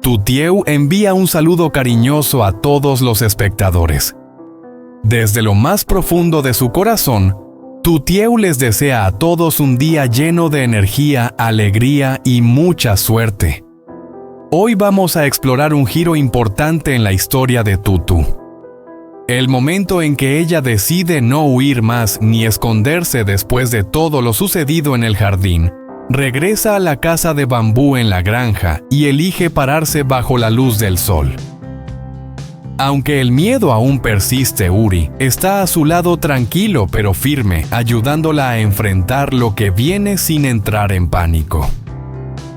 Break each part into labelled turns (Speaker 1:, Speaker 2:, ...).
Speaker 1: Tutieu envía un saludo cariñoso a todos los espectadores. Desde lo más profundo de su corazón, Tutieu les desea a todos un día lleno de energía, alegría y mucha suerte. Hoy vamos a explorar un giro importante en la historia de Tutu. El momento en que ella decide no huir más ni esconderse después de todo lo sucedido en el jardín, regresa a la casa de bambú en la granja y elige pararse bajo la luz del sol. Aunque el miedo aún persiste, Uri está a su lado tranquilo pero firme, ayudándola a enfrentar lo que viene sin entrar en pánico.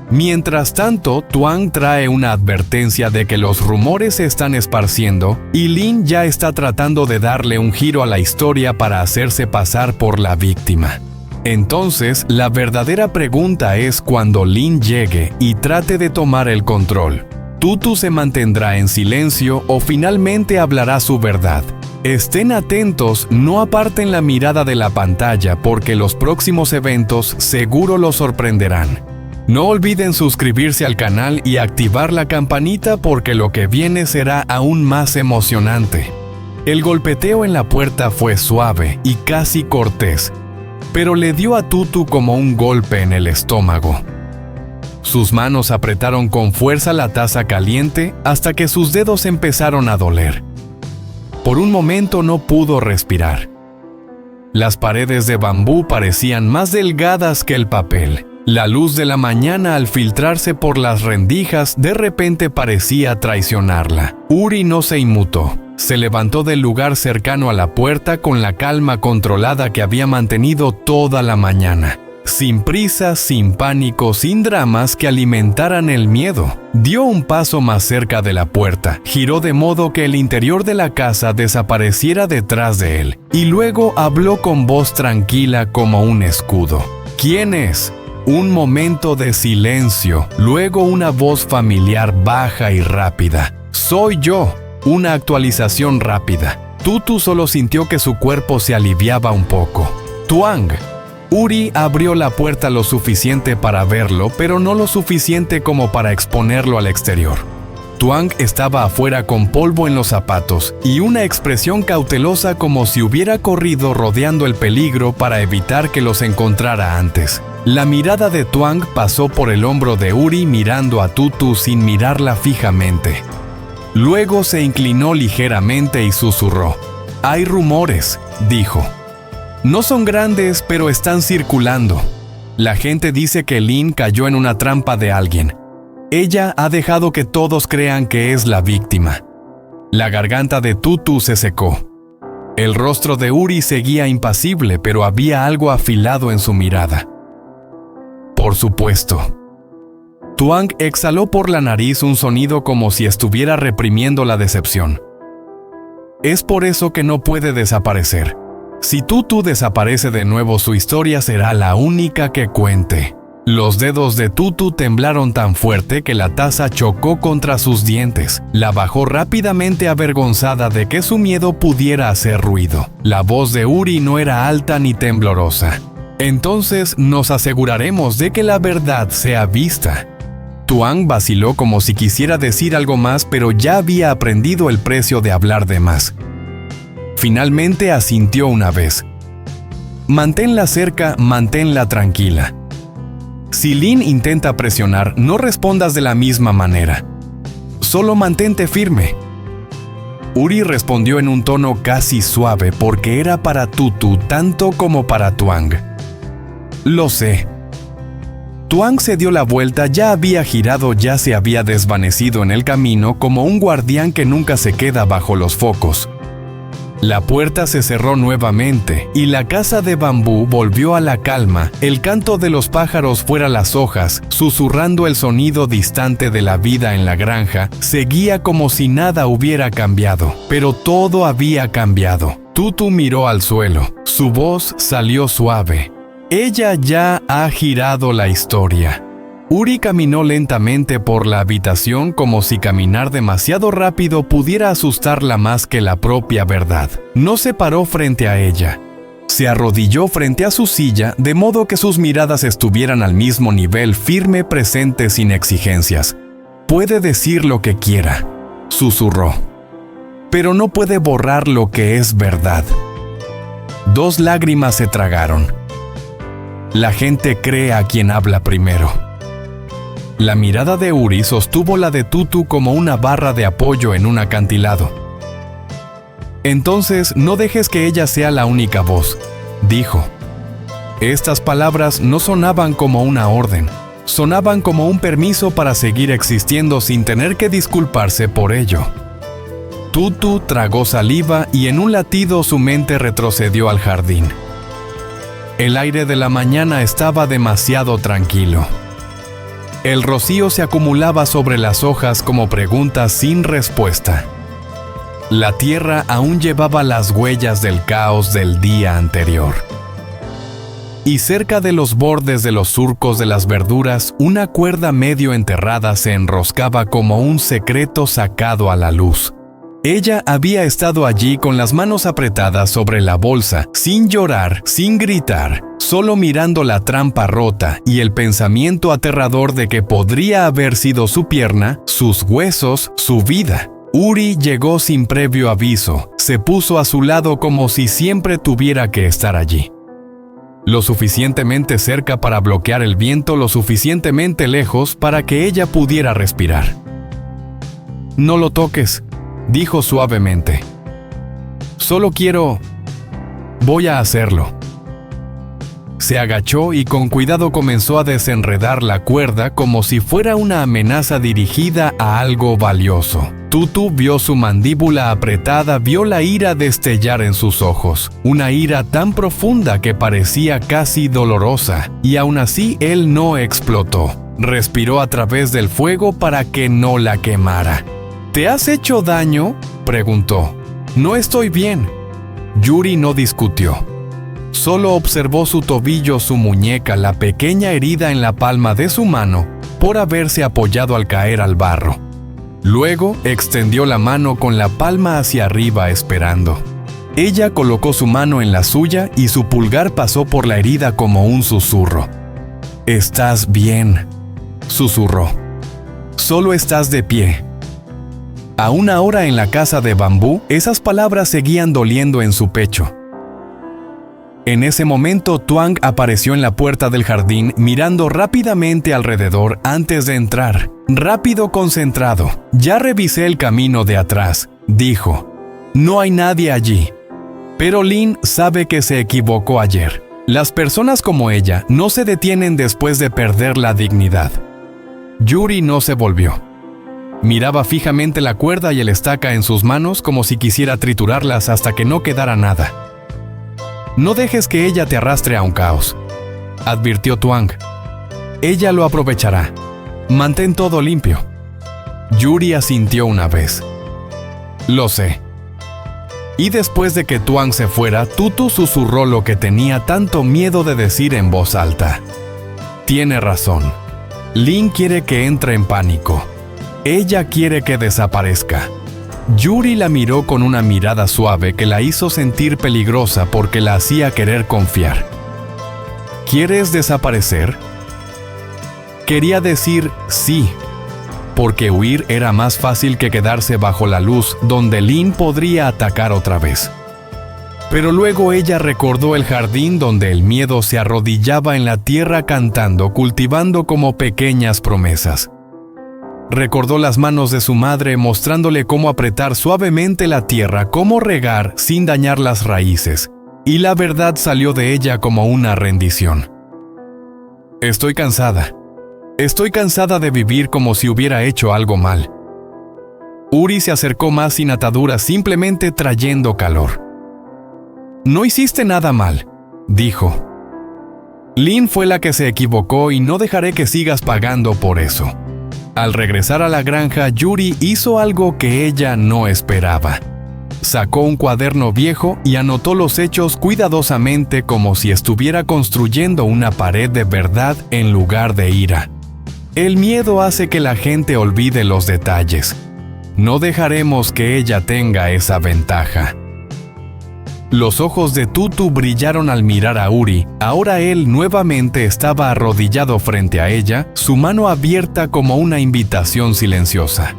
Speaker 1: Mientras tanto, Tuang trae una advertencia de que los rumores se están esparciendo y Lin ya está tratando de darle un giro a la historia para hacerse pasar por la víctima. Entonces, la verdadera pregunta es cuando Lin llegue y trate de tomar el control. ¿Tutu se mantendrá en silencio o finalmente hablará su verdad? Estén atentos, no aparten la mirada de la pantalla porque los próximos eventos seguro los sorprenderán. No olviden suscribirse al canal y activar la campanita porque lo que viene será aún más emocionante. El golpeteo en la puerta fue suave y casi cortés, pero le dio a Tutu como un golpe en el estómago. Sus manos apretaron con fuerza la taza caliente hasta que sus dedos empezaron a doler. Por un momento no pudo respirar. Las paredes de bambú parecían más delgadas que el papel. La luz de la mañana al filtrarse por las rendijas de repente parecía traicionarla. Uri no se inmutó. Se levantó del lugar cercano a la puerta con la calma controlada que había mantenido toda la mañana. Sin prisa, sin pánico, sin dramas que alimentaran el miedo. Dio un paso más cerca de la puerta, giró de modo que el interior de la casa desapareciera detrás de él, y luego habló con voz tranquila como un escudo. ¿Quién es? Un momento de silencio, luego una voz familiar baja y rápida. Soy yo. Una actualización rápida. Tutu solo sintió que su cuerpo se aliviaba un poco. Tuang. Uri abrió la puerta lo suficiente para verlo, pero no lo suficiente como para exponerlo al exterior. Tuang estaba afuera con polvo en los zapatos y una expresión cautelosa como si hubiera corrido rodeando el peligro para evitar que los encontrara antes. La mirada de Tuang pasó por el hombro de Uri mirando a Tutu sin mirarla fijamente. Luego se inclinó ligeramente y susurró. «Hay rumores», dijo. «No son grandes, pero están circulando. La gente dice que Lin cayó en una trampa de alguien. Ella ha dejado que todos crean que es la víctima». La garganta de Tutu se secó. El rostro de Uri seguía impasible, pero había algo afilado en su mirada. «Por supuesto». Tuang exhaló por la nariz un sonido como si estuviera reprimiendo la decepción. «Es por eso que no puede desaparecer. Si Tutu desaparece de nuevo, su historia será la única que cuente». Los dedos de Tutu temblaron tan fuerte que la taza chocó contra sus dientes. La bajó rápidamente avergonzada de que su miedo pudiera hacer ruido. La voz de Uri no era alta ni temblorosa. «Entonces nos aseguraremos de que la verdad sea vista». Tuang vaciló como si quisiera decir algo más, pero ya había aprendido el precio de hablar de más. Finalmente asintió una vez. «Manténla cerca, manténla tranquila. Si Lin intenta presionar, no respondas de la misma manera. Solo mantente firme». Uri respondió en un tono casi suave porque era para Tutu tanto como para Tuang. «Lo sé». Tuang se dio la vuelta, ya había girado, ya se había desvanecido en el camino como un guardián que nunca se queda bajo los focos. La puerta se cerró nuevamente y la casa de bambú volvió a la calma, el canto de los pájaros fuera las hojas, susurrando el sonido distante de la vida en la granja, seguía como si nada hubiera cambiado, pero todo había cambiado. Tutu miró al suelo, su voz salió suave. Ella ya ha girado la historia. Uri caminó lentamente por la habitación como si caminar demasiado rápido pudiera asustarla más que la propia verdad. No se paró frente a ella. Se arrodilló frente a su silla de modo que sus miradas estuvieran al mismo nivel, firme, presente, sin exigencias. Puede decir lo que quiera, susurró, pero no puede borrar lo que es verdad. 2 lágrimas se tragaron. La gente cree a quien habla primero. La mirada de Uri sostuvo la de Tutu como una barra de apoyo en un acantilado. Entonces, no dejes que ella sea la única voz, dijo. Estas palabras no sonaban como una orden, sonaban como un permiso para seguir existiendo sin tener que disculparse por ello. Tutu tragó saliva y en un latido su mente retrocedió al jardín. El aire de la mañana estaba demasiado tranquilo. El rocío se acumulaba sobre las hojas como preguntas sin respuesta. La tierra aún llevaba las huellas del caos del día anterior. Y cerca de los bordes de los surcos de las verduras, una cuerda medio enterrada se enroscaba como un secreto sacado a la luz. Ella había estado allí con las manos apretadas sobre la bolsa, sin llorar, sin gritar, solo mirando la trampa rota y el pensamiento aterrador de que podría haber sido su pierna, sus huesos, su vida. Uri llegó sin previo aviso, se puso a su lado como si siempre tuviera que estar allí. Lo suficientemente cerca para bloquear el viento, lo suficientemente lejos para que ella pudiera respirar. «No lo toques», dijo suavemente. «Solo quiero... voy a hacerlo». Se agachó y con cuidado comenzó a desenredar la cuerda como si fuera una amenaza dirigida a algo valioso. Tutu vio su mandíbula apretada, vio la ira destellar en sus ojos, una ira tan profunda que parecía casi dolorosa, y aún así él no explotó. Respiró a través del fuego para que no la quemara. «¿Te has hecho daño?», preguntó. «No estoy bien». Yuri no discutió. Solo observó su tobillo, su muñeca, la pequeña herida en la palma de su mano por haberse apoyado al caer al barro. Luego extendió la mano con la palma hacia arriba esperando. Ella colocó su mano en la suya y su pulgar pasó por la herida como un susurro. «Estás bien», susurró. «Solo estás de pie». Aún ahora en la casa de bambú, esas palabras seguían doliendo en su pecho. En ese momento, Tuang apareció en la puerta del jardín mirando rápidamente alrededor antes de entrar. Rápido, concentrado. «Ya revisé el camino de atrás», dijo. «No hay nadie allí». Pero Lin sabe que se equivocó ayer. Las personas como ella no se detienen después de perder la dignidad. Yuri no se volvió. Miraba fijamente la cuerda y el estaca en sus manos como si quisiera triturarlas hasta que no quedara nada. «No dejes que ella te arrastre a un caos», advirtió Tuang. «Ella lo aprovechará. Mantén todo limpio». Yuri asintió una vez. «Lo sé». Y después de que Tuang se fuera, Tutu susurró lo que tenía tanto miedo de decir en voz alta. «Tiene razón. Lin quiere que entre en pánico. Ella quiere que desaparezca». Yuri la miró con una mirada suave que la hizo sentir peligrosa porque la hacía querer confiar. «¿Quieres desaparecer?». Quería decir sí, porque huir era más fácil que quedarse bajo la luz donde Lin podría atacar otra vez. Pero luego ella recordó el jardín donde el miedo se arrodillaba en la tierra cantando, cultivando como pequeñas promesas. Recordó las manos de su madre mostrándole cómo apretar suavemente la tierra, cómo regar sin dañar las raíces, y la verdad salió de ella como una rendición. «Estoy cansada. Estoy cansada de vivir como si hubiera hecho algo mal». Uri se acercó más sin ataduras, simplemente trayendo calor. «No hiciste nada mal», dijo. «Lin fue la que se equivocó y no dejaré que sigas pagando por eso». Al regresar a la granja, Yuri hizo algo que ella no esperaba. Sacó un cuaderno viejo y anotó los hechos cuidadosamente como si estuviera construyendo una pared de verdad en lugar de ira. El miedo hace que la gente olvide los detalles. No dejaremos que ella tenga esa ventaja. Los ojos de Tutu brillaron al mirar a Uri. Ahora él nuevamente estaba arrodillado frente a ella, su mano abierta como una invitación silenciosa.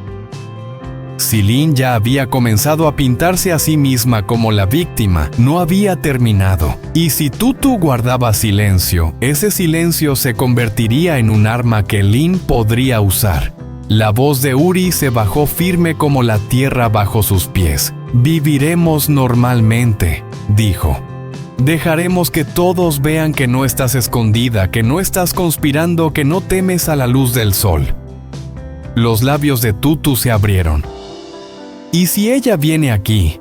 Speaker 1: Si Lin ya había comenzado a pintarse a sí misma como la víctima, no había terminado. Y si Tutu guardaba silencio, ese silencio se convertiría en un arma que Lin podría usar. La voz de Uri se bajó firme como la tierra bajo sus pies. «Viviremos normalmente», dijo. «Dejaremos que todos vean que no estás escondida, que no estás conspirando, que no temes a la luz del sol». Los labios de Tutu se abrieron. «¿Y si ella viene aquí?».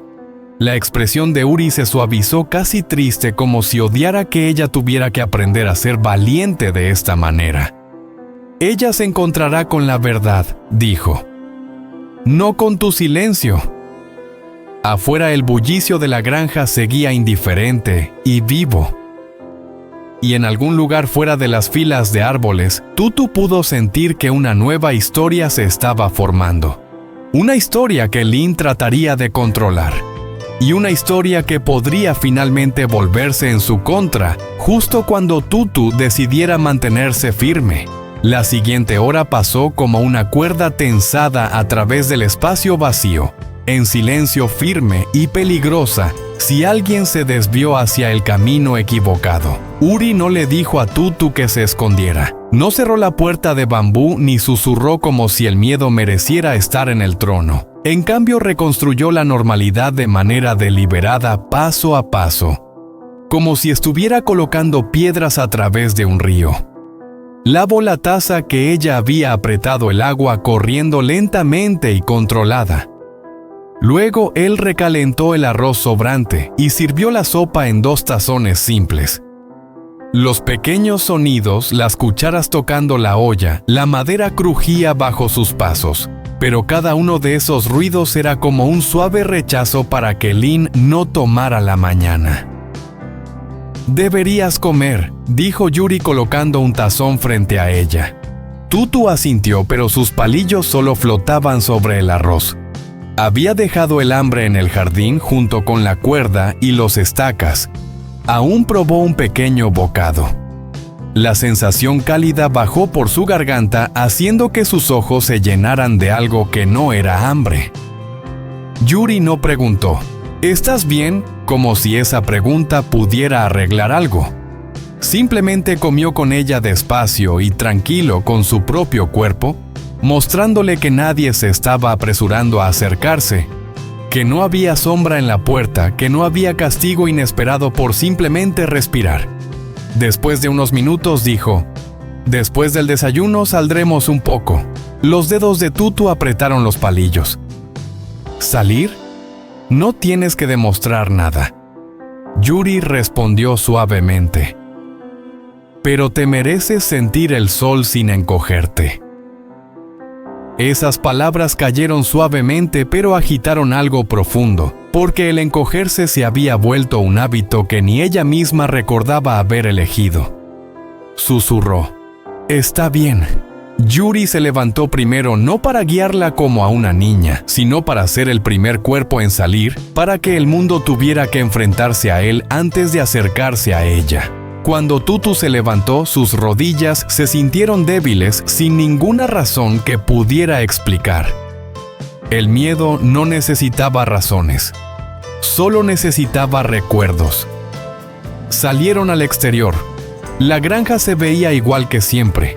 Speaker 1: La expresión de Uri se suavizó casi triste, como si odiara que ella tuviera que aprender a ser valiente de esta manera. «Ella se encontrará con la verdad», dijo. «No con tu silencio». Afuera el bullicio de la granja seguía indiferente y vivo. Y en algún lugar fuera de las filas de árboles, Tutu pudo sentir que una nueva historia se estaba formando. Una historia que Lin trataría de controlar. Y una historia que podría finalmente volverse en su contra, justo cuando Tutu decidiera mantenerse firme. La siguiente hora pasó como una cuerda tensada a través del espacio vacío, en silencio firme y peligrosa, si alguien se desvió hacia el camino equivocado. Uri no le dijo a Tutu que se escondiera. No cerró la puerta de bambú ni susurró como si el miedo mereciera estar en el trono. En cambio, reconstruyó la normalidad de manera deliberada, paso a paso, como si estuviera colocando piedras a través de un río. Lavó la taza que ella había apretado el agua corriendo lentamente y controlada. Luego él recalentó el arroz sobrante y sirvió la sopa en 2 tazones simples. Los pequeños sonidos, las cucharas tocando la olla, la madera crujía bajo sus pasos, pero cada uno de esos ruidos era como un suave rechazo para que Lin no tomara la mañana. «Deberías comer», dijo Yuri colocando un tazón frente a ella. Tutu asintió, pero sus palillos solo flotaban sobre el arroz. Había dejado el hambre en el jardín junto con la cuerda y los estacas. Aún probó un pequeño bocado. La sensación cálida bajó por su garganta, haciendo que sus ojos se llenaran de algo que no era hambre. Yuri no preguntó, «¿Estás bien?», como si esa pregunta pudiera arreglar algo. Simplemente comió con ella despacio y tranquilo con su propio cuerpo, mostrándole que nadie se estaba apresurando a acercarse, que no había sombra en la puerta, que no había castigo inesperado por simplemente respirar. Después de unos minutos dijo, «Después del desayuno saldremos un poco». Los dedos de Tutu apretaron los palillos. «¿Salir? No tienes que demostrar nada». Yuri respondió suavemente, «Pero te mereces sentir el sol sin encogerte». Esas palabras cayeron suavemente, pero agitaron algo profundo, porque el encogerse se había vuelto un hábito que ni ella misma recordaba haber elegido. Susurró, «Está bien». Yuri se levantó primero, no para guiarla como a una niña, sino para ser el primer cuerpo en salir, para que el mundo tuviera que enfrentarse a él antes de acercarse a ella. Cuando Tutu se levantó, sus rodillas se sintieron débiles sin ninguna razón que pudiera explicar. El miedo no necesitaba razones, solo necesitaba recuerdos. Salieron al exterior. La granja se veía igual que siempre.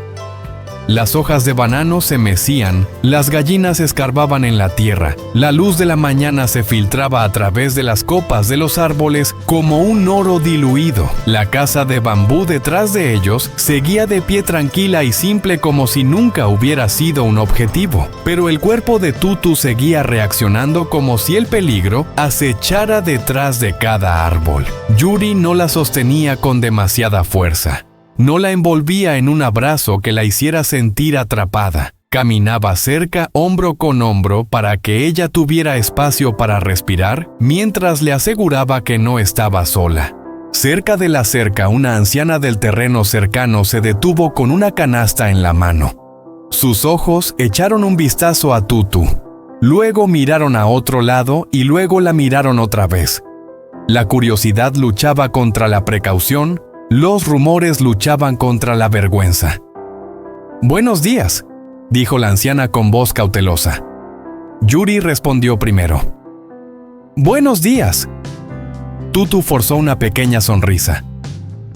Speaker 1: Las hojas de banano se mecían, las gallinas escarbaban en la tierra, la luz de la mañana se filtraba a través de las copas de los árboles como un oro diluido. La casa de bambú detrás de ellos seguía de pie tranquila y simple como si nunca hubiera sido un objetivo. Pero el cuerpo de Tutu seguía reaccionando como si el peligro acechara detrás de cada árbol. Yuri no la sostenía con demasiada fuerza. No la envolvía en un abrazo que la hiciera sentir atrapada. Caminaba cerca, hombro con hombro, para que ella tuviera espacio para respirar, mientras le aseguraba que no estaba sola. Cerca de la cerca, una anciana del terreno cercano se detuvo con una canasta en la mano. Sus ojos echaron un vistazo a Tutu. Luego miraron a otro lado y luego la miraron otra vez. La curiosidad luchaba contra la precaución, los rumores luchaban contra la vergüenza. «Buenos días», dijo la anciana con voz cautelosa. Yuri respondió primero. «Buenos días». Tutu forzó una pequeña sonrisa.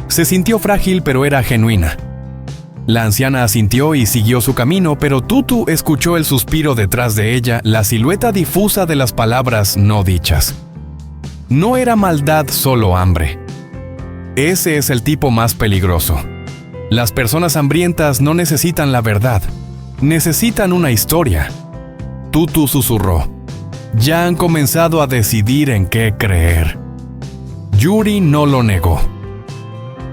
Speaker 1: Se sintió frágil, pero era genuina. La anciana asintió y siguió su camino, pero Tutu escuchó el suspiro detrás de ella, la silueta difusa de las palabras no dichas. No era maldad, solo hambre. Ese es el tipo más peligroso. Las personas hambrientas no necesitan la verdad, necesitan una historia. Tutu susurró. Ya han comenzado a decidir en qué creer. Yuri no lo negó.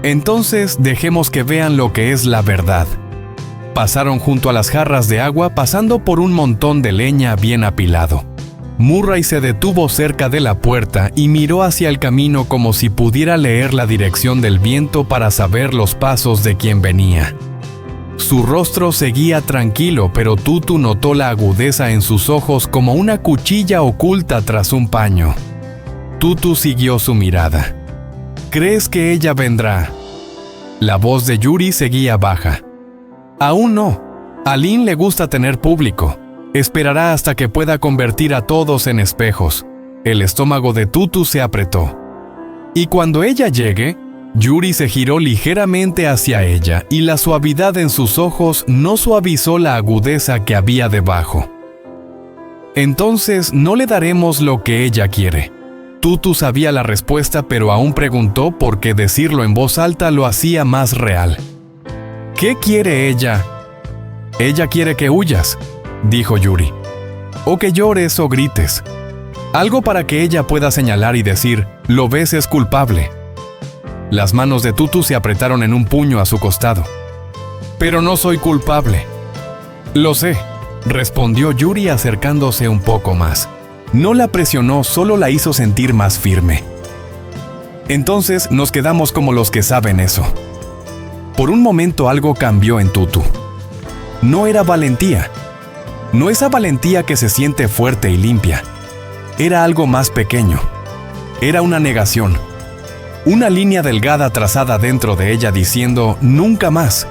Speaker 1: Entonces dejemos que vean lo que es la verdad. Pasaron junto a las jarras de agua, pasando por un montón de leña bien apilado. Murray se detuvo cerca de la puerta y miró hacia el camino como si pudiera leer la dirección del viento para saber los pasos de quien venía. Su rostro seguía tranquilo, pero Tutu notó la agudeza en sus ojos como una cuchilla oculta tras un paño. Tutu siguió su mirada. ¿Crees que ella vendrá? La voz de Yuri seguía baja. Aún no. A Lynn le gusta tener público. Esperará hasta que pueda convertir a todos en espejos. El estómago de Tutu se apretó. Y cuando ella llegue, Yuri se giró ligeramente hacia ella y la suavidad en sus ojos no suavizó la agudeza que había debajo. Entonces no le daremos lo que ella quiere. Tutu sabía la respuesta, pero aún preguntó porque decirlo en voz alta lo hacía más real. ¿Qué quiere ella? Ella quiere que huyas, dijo Yuri. O que llores o grites. Algo para que ella pueda señalar y decir, lo ves, es culpable. Las manos de Tutu se apretaron en un puño a su costado. Pero no soy culpable. Lo sé, respondió Yuri acercándose un poco más. No la presionó, solo la hizo sentir más firme. Entonces nos quedamos como los que saben eso. Por un momento algo cambió en Tutu. No era valentía. No esa valentía que se siente fuerte y limpia. Era algo más pequeño. Era una negación. Una línea delgada trazada dentro de ella diciendo «nunca más».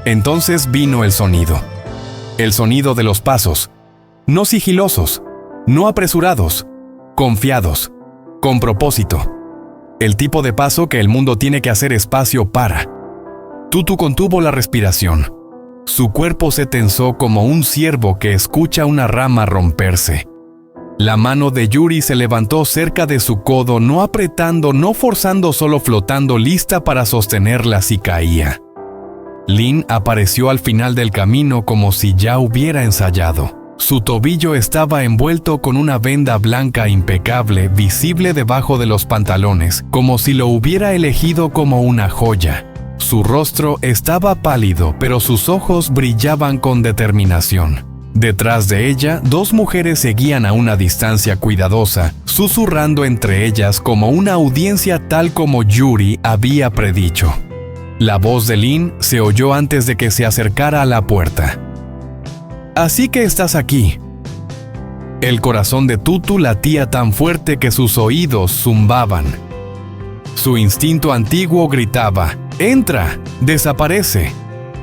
Speaker 1: Entonces vino el sonido. El sonido de los pasos. No sigilosos. No apresurados, confiados, con propósito. El tipo de paso que el mundo tiene que hacer espacio para. Tutu contuvo la respiración. Su cuerpo se tensó como un ciervo que escucha una rama romperse. La mano de Yuri se levantó cerca de su codo, no apretando, no forzando, solo flotando, lista para sostenerla si caía. Lynn apareció al final del camino como si ya hubiera ensayado. Su tobillo estaba envuelto con una venda blanca impecable, visible debajo de los pantalones, como si lo hubiera elegido como una joya. Su rostro estaba pálido, pero sus ojos brillaban con determinación. Detrás de ella, dos mujeres seguían a una distancia cuidadosa, susurrando entre ellas como una audiencia tal como Yuri había predicho. La voz de Lynn se oyó antes de que se acercara a la puerta. «Así que estás aquí». El corazón de Tutu latía tan fuerte que sus oídos zumbaban. Su instinto antiguo gritaba, «Entra, desaparece,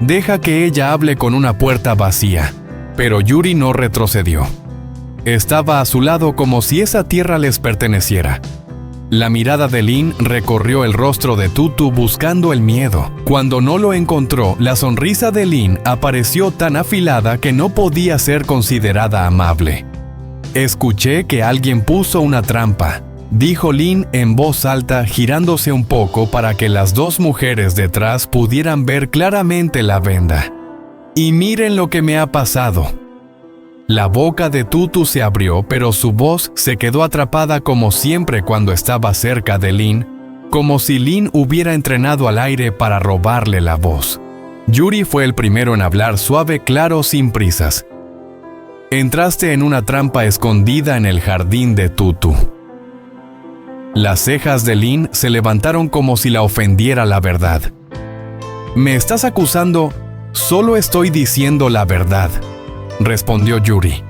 Speaker 1: deja que ella hable con una puerta vacía». Pero Yuri no retrocedió. Estaba a su lado como si esa tierra les perteneciera. La mirada de Lynn recorrió el rostro de Tutu buscando el miedo. Cuando no lo encontró, la sonrisa de Lynn apareció tan afilada que no podía ser considerada amable. «Escuché que alguien puso una trampa», dijo Lynn en voz alta, girándose un poco para que las dos mujeres detrás pudieran ver claramente la venda. «Y miren lo que me ha pasado». La boca de Tutu se abrió, pero su voz se quedó atrapada como siempre cuando estaba cerca de Lynn, como si Lynn hubiera entrenado al aire para robarle la voz. Yuri fue el primero en hablar suave, claro, sin prisas. «Entraste en una trampa escondida en el jardín de Tutu». Las cejas de Lynn se levantaron como si la ofendiera la verdad. «¿Me estás acusando? Solo estoy diciendo la verdad», respondió Yuri.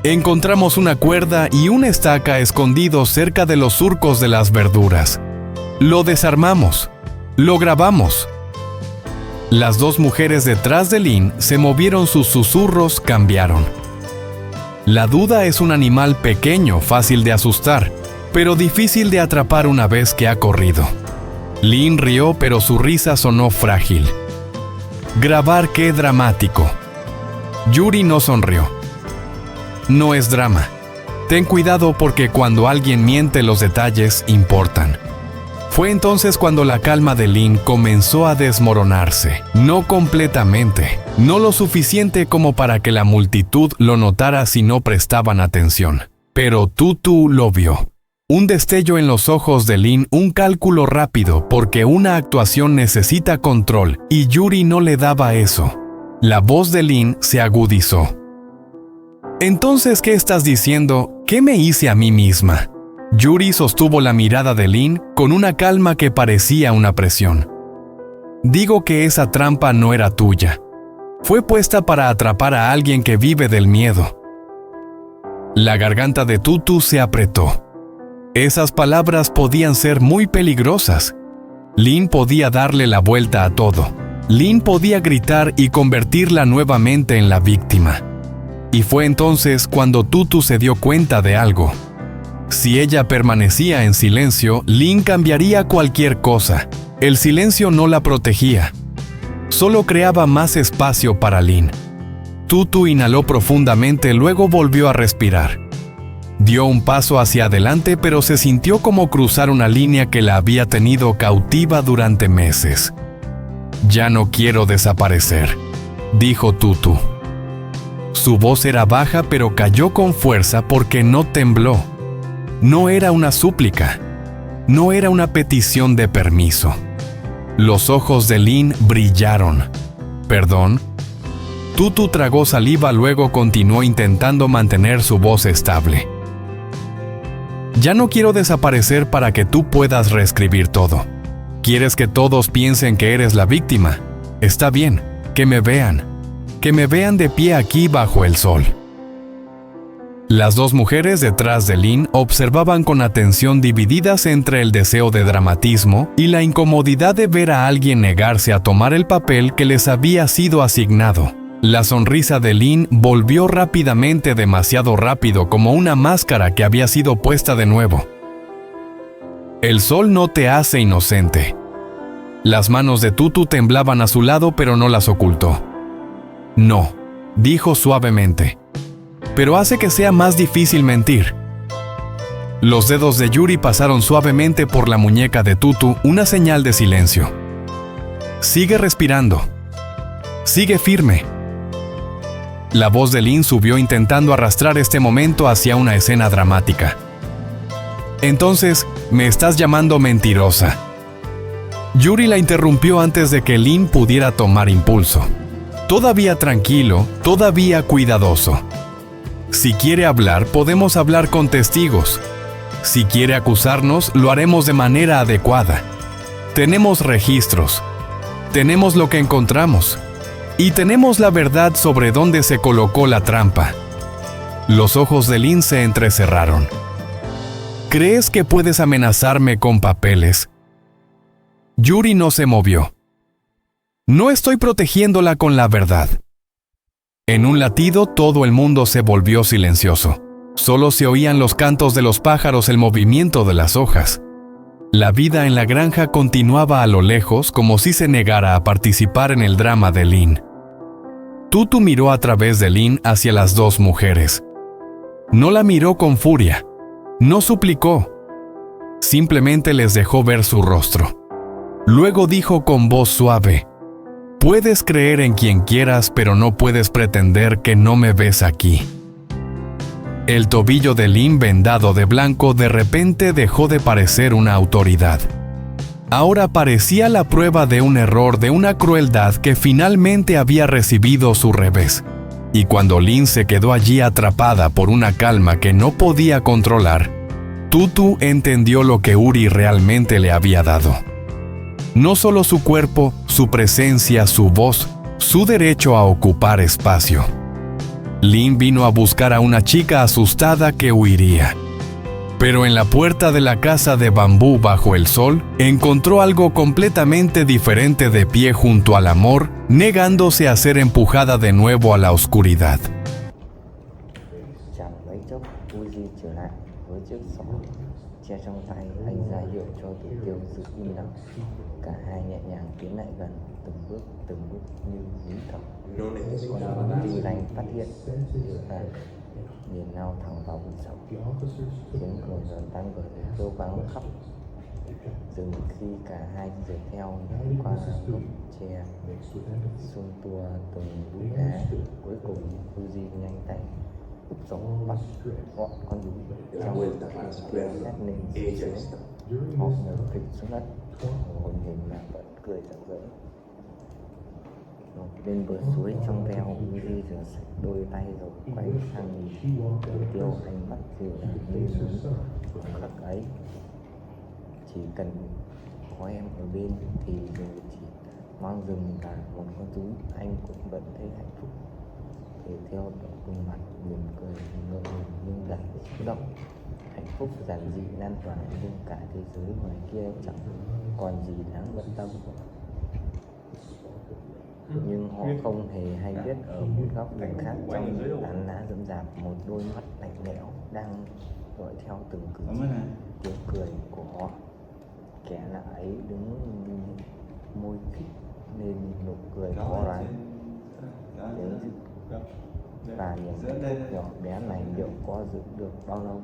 Speaker 1: Encontramos una cuerda y una estaca escondidos cerca de los surcos de las verduras. Lo desarmamos. Lo grabamos. Las dos mujeres detrás de Lynn se movieron, sus susurros cambiaron. La duda es un animal pequeño, fácil de asustar, pero difícil de atrapar una vez que ha corrido. Lynn rió, pero su risa sonó frágil. Grabar, qué dramático. Yuri no sonrió. No es drama. Ten cuidado porque cuando alguien miente los detalles importan. Fue entonces cuando la calma de Lynn comenzó a desmoronarse. No completamente, no lo suficiente como para que la multitud lo notara si no prestaban atención. Pero Tutu lo vio. Un destello en los ojos de Lynn, un cálculo rápido, porque una actuación necesita control, y Yuri no le daba eso. La voz de Lynn se agudizó. Entonces, ¿qué estás diciendo? ¿Qué me hice a mí misma? Yuri sostuvo la mirada de Lynn con una calma que parecía una presión. Digo que esa trampa no era tuya. Fue puesta para atrapar a alguien que vive del miedo. La garganta de Tutu se apretó. Esas palabras podían ser muy peligrosas. Lynn podía darle la vuelta a todo. Lynn podía gritar y convertirla nuevamente en la víctima. Y fue entonces cuando Tutu se dio cuenta de algo. Si ella permanecía en silencio, Lynn cambiaría cualquier cosa. El silencio no la protegía. Solo creaba más espacio para Lynn. Tutu inhaló profundamente, luego volvió a respirar. Dio un paso hacia adelante, pero se sintió como cruzar una línea que la había tenido cautiva durante meses. Ya no quiero desaparecer, dijo Tutu. Su voz era baja, pero cayó con fuerza porque no tembló. No era una súplica. No era una petición de permiso. Los ojos de Lynn brillaron. ¿Perdón? Tutu tragó saliva, luego continuó intentando mantener su voz estable. Ya no quiero desaparecer para que tú puedas reescribir todo. ¿Quieres que todos piensen que eres la víctima? Está bien, que me vean. Que me vean de pie aquí bajo el sol. Las dos mujeres detrás de Lynn observaban con atención, divididas entre el deseo de dramatismo y la incomodidad de ver a alguien negarse a tomar el papel que les había sido asignado. La sonrisa de Lynn volvió rápidamente, demasiado rápido, como una máscara que había sido puesta de nuevo. El sol no te hace inocente. Las manos de Tutu temblaban a su lado, pero no las ocultó. No, dijo suavemente. Pero hace que sea más difícil mentir. Los dedos de Yuri pasaron suavemente por la muñeca de Tutu, una señal de silencio. Sigue respirando. Sigue firme. La voz de Lynn subió, intentando arrastrar este momento hacia una escena dramática. Entonces, me estás llamando mentirosa. Yuri la interrumpió antes de que Lynn pudiera tomar impulso. Todavía tranquilo, todavía cuidadoso. Si quiere hablar, podemos hablar con testigos. Si quiere acusarnos, lo haremos de manera adecuada. Tenemos registros. Tenemos lo que encontramos. Y tenemos la verdad sobre dónde se colocó la trampa. Los ojos de Lynn se entrecerraron. ¿Crees que puedes amenazarme con papeles? Yuri no se movió. No estoy protegiéndola con la verdad. En un latido, todo el mundo se volvió silencioso. Solo se oían los cantos de los pájaros, el movimiento de las hojas. La vida en la granja continuaba a lo lejos, como si se negara a participar en el drama de Lynn. Tutu miró a través de Lynn hacia las dos mujeres. No la miró con furia. No suplicó. Simplemente les dejó ver su rostro. Luego dijo con voz suave: puedes creer en quien quieras, pero no puedes pretender que no me ves aquí. El tobillo de Lynn, vendado de blanco, de repente dejó de parecer una autoridad. Ahora parecía la prueba de un error, de una crueldad que finalmente había recibido su revés. Y cuando Lynn se quedó allí atrapada por una calma que no podía controlar, Tutu entendió lo que Uri realmente le había dado. No solo su cuerpo, su presencia, su voz, su derecho a ocupar espacio. Lin vino a buscar a una chica asustada que huiría. Pero en la puerta de la casa de bambú bajo el sol, encontró algo completamente diferente de pie junto al amor, negándose a ser empujada de nuevo a la oscuridad.
Speaker 2: Chẳng mấy chốc Uzi trở lại với chiếc xỏ che trong tay, anh ra hiệu cho Tử Tiêu giữ im lặng. Cả hai nhẹ nhàng tiến lại gần, từng bước như nín thở. Còn Tư Lành phát hiện và nhìn nhau thẳng vào vực sâu. Tiếng cười giòn tan vỡ kêu vang khắp rừng khi cả hai rời theo qua gốc tre xuyên tua từng núi đá. Cuối cùng Uzi nhanh tay úp sống bắt gọn con rú trong tiếng hét lên xuống. Họ ngồi phịch xuống đất, hồn hình mà vẫn cười rạng rỡ. Bên bờ suối trong veo, Uzi rửa sạch đôi tay rồi quay sang nhìn Tử Tiêu, ánh mắt dịu dàng lên núi. Khắc ấy, chỉ cần có em ở bên thì dù chỉ mang rừng và một con rú, anh cũng vẫn thấy hạnh phúc. Tử Tiêu gương mặt mỉm cười ngượng ngùng nhưng đầy xúc động. Hạnh phúc giản dị lan tỏa nhưng cả thế giới ngoài kia chẳng còn gì đáng bận tâm. Nhưng họ không hề hay biết ở một góc rừng khác trong tán lá rậm rạp, một đôi mắt lạnh lẽo đang dõi theo từng cử chỉ, tiếng cười của họ. Kẻ lạ ấy đứng môi khít nên nụ cười khó đoán. Và niềm hạnh phúc nhỏ bé này liệu có giữ được bao lâu?